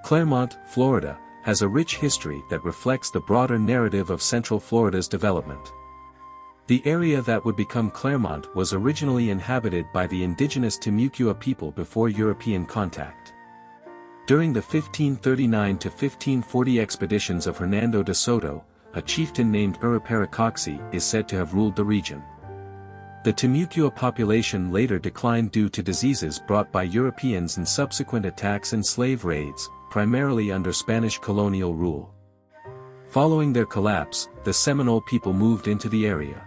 Clermont, Florida, has a rich history that reflects the broader narrative of Central Florida's development. The area that would become Clermont was originally inhabited by the indigenous Timucua people before European contact. During the 1539 to 1540 expeditions of Hernando de Soto, a chieftain named Uruparacoxi is said to have ruled the region. The Timucua population later declined due to diseases brought by Europeans and subsequent attacks and slave raids, primarily under Spanish colonial rule. Following their collapse, the Seminole people moved into the area.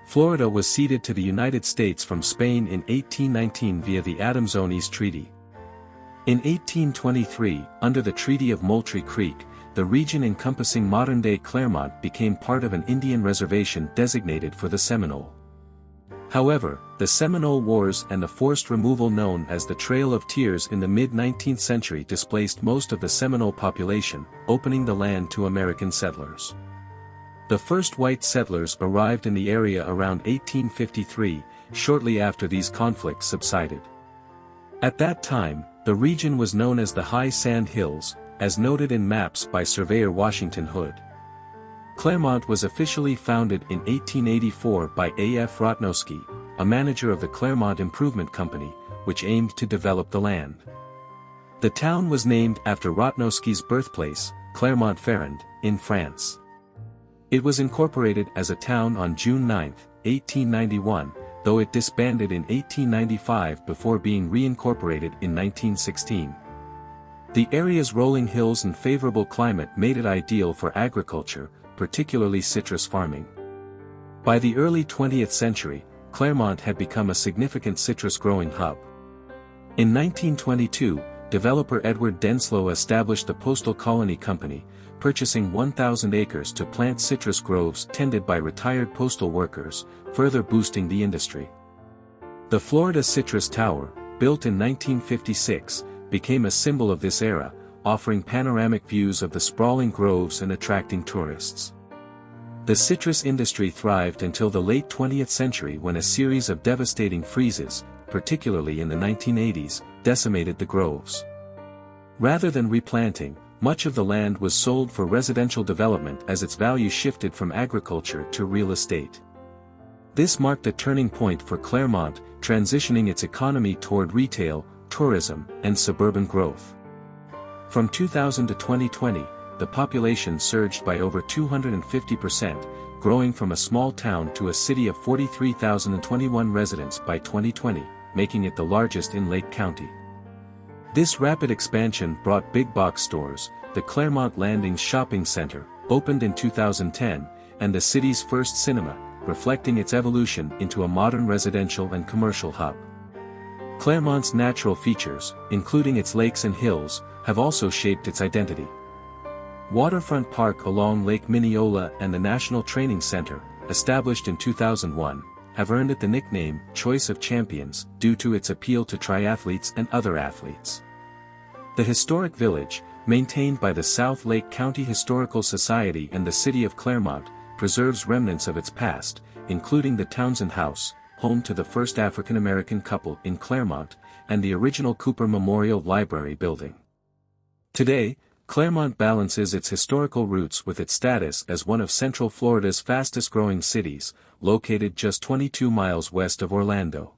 Florida was ceded to the United States from Spain in 1819 via the Adams-Onis Treaty. In 1823, under the Treaty of Moultrie Creek, the region encompassing modern-day Clermont became part of an Indian reservation designated for the Seminole. However, the Seminole Wars and the forced removal known as the Trail of Tears in the mid-19th century displaced most of the Seminole population, opening the land to American settlers. The first white settlers arrived in the area around 1853, shortly after these conflicts subsided. At that time, the region was known as the High Sand Hills, as noted in maps by surveyor Washington Hood. Clermont was officially founded in 1884 by A.F. Rotnowski, a manager of the Clermont Improvement Company, which aimed to develop the land. The town was named after Rotnowski's birthplace, Clermont-Ferrand, in France. It was incorporated as a town on June 9, 1891, though it disbanded in 1895 before being reincorporated in 1916. The area's rolling hills and favorable climate made it ideal for agriculture, particularly citrus farming. By the early 20th century, Clermont had become a significant citrus-growing hub. In 1922, developer Edward Denslow established the Postal Colony Company, purchasing 1,000 acres to plant citrus groves tended by retired postal workers, further boosting the industry. The Florida Citrus Tower, built in 1956, became a symbol of this era, offering panoramic views of the sprawling groves and attracting tourists. The citrus industry thrived until the late 20th century when a series of devastating freezes, particularly in the 1980s, decimated the groves. Rather than replanting, much of the land was sold for residential development as its value shifted from agriculture to real estate. This marked a turning point for Clermont, transitioning its economy toward retail, tourism, and suburban growth. From 2000 to 2020, the population surged by over 250%, growing from a small town to a city of 43,021 residents by 2020, making it the largest in Lake County. This rapid expansion brought big box stores. The Clermont Landings Shopping Center opened in 2010, and the city's first cinema, reflecting its evolution into a modern residential and commercial hub. Clermont's natural features, including its lakes and hills, have also shaped its identity. Waterfront Park along Lake Minneola and the National Training Center, established in 2001, have earned it the nickname Choice of Champions due to its appeal to triathletes and other athletes. The historic village, maintained by the South Lake County Historical Society and the city of Clermont, preserves remnants of its past, including the Townsend House, home to the first African-American couple in Clermont, and the original Cooper Memorial Library building. Today, Clermont balances its historical roots with its status as one of Central Florida's fastest-growing cities, located just 22 miles west of Orlando.